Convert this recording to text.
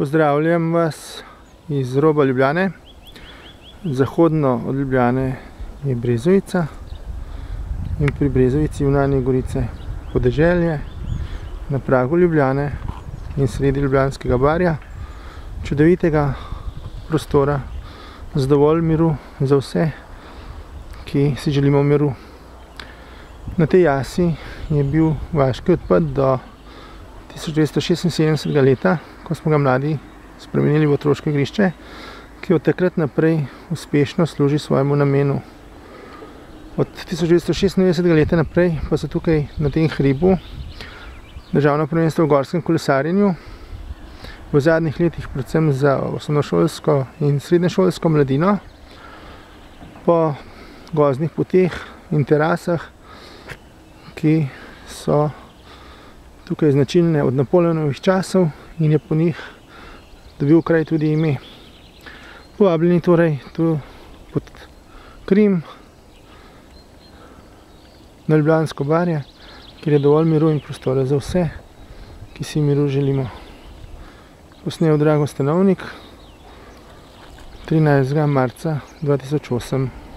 Pozdravljam vas iz roba Ljubljane. Zahodno od Ljubljane je Brezovica in pri Brezovici Junanje Gorice podeželje na pragu Ljubljane in sredi Ljubljanskega barja, čudovitega prostora z dovolj miru za vse, ki si želimo miru. Na tej jasi je bil vaški odprt do 1976. leta, ko smo ga mladi spremenili v otroško igrišče, ki od takrat naprej uspešno služi svojemu namenu. Od 1996. leta naprej pa so tukaj na tem hribu državno prvenstvo v gorskem kolesarjenju, v zadnjih letih predvsem za osnovnošolsko in srednješolsko mladino, po gozdnih poteh in terasah, ki so tukaj značilne od Napoleonovih časov in je po njih dobil kraj tudi ime. Povabljeni torej tu pod Krim na Ljubljansko barje, kjer je dovolj miru in prostora za vse, ki si miru želimo. Posnel Drago Stanovnik 13. marca 2008.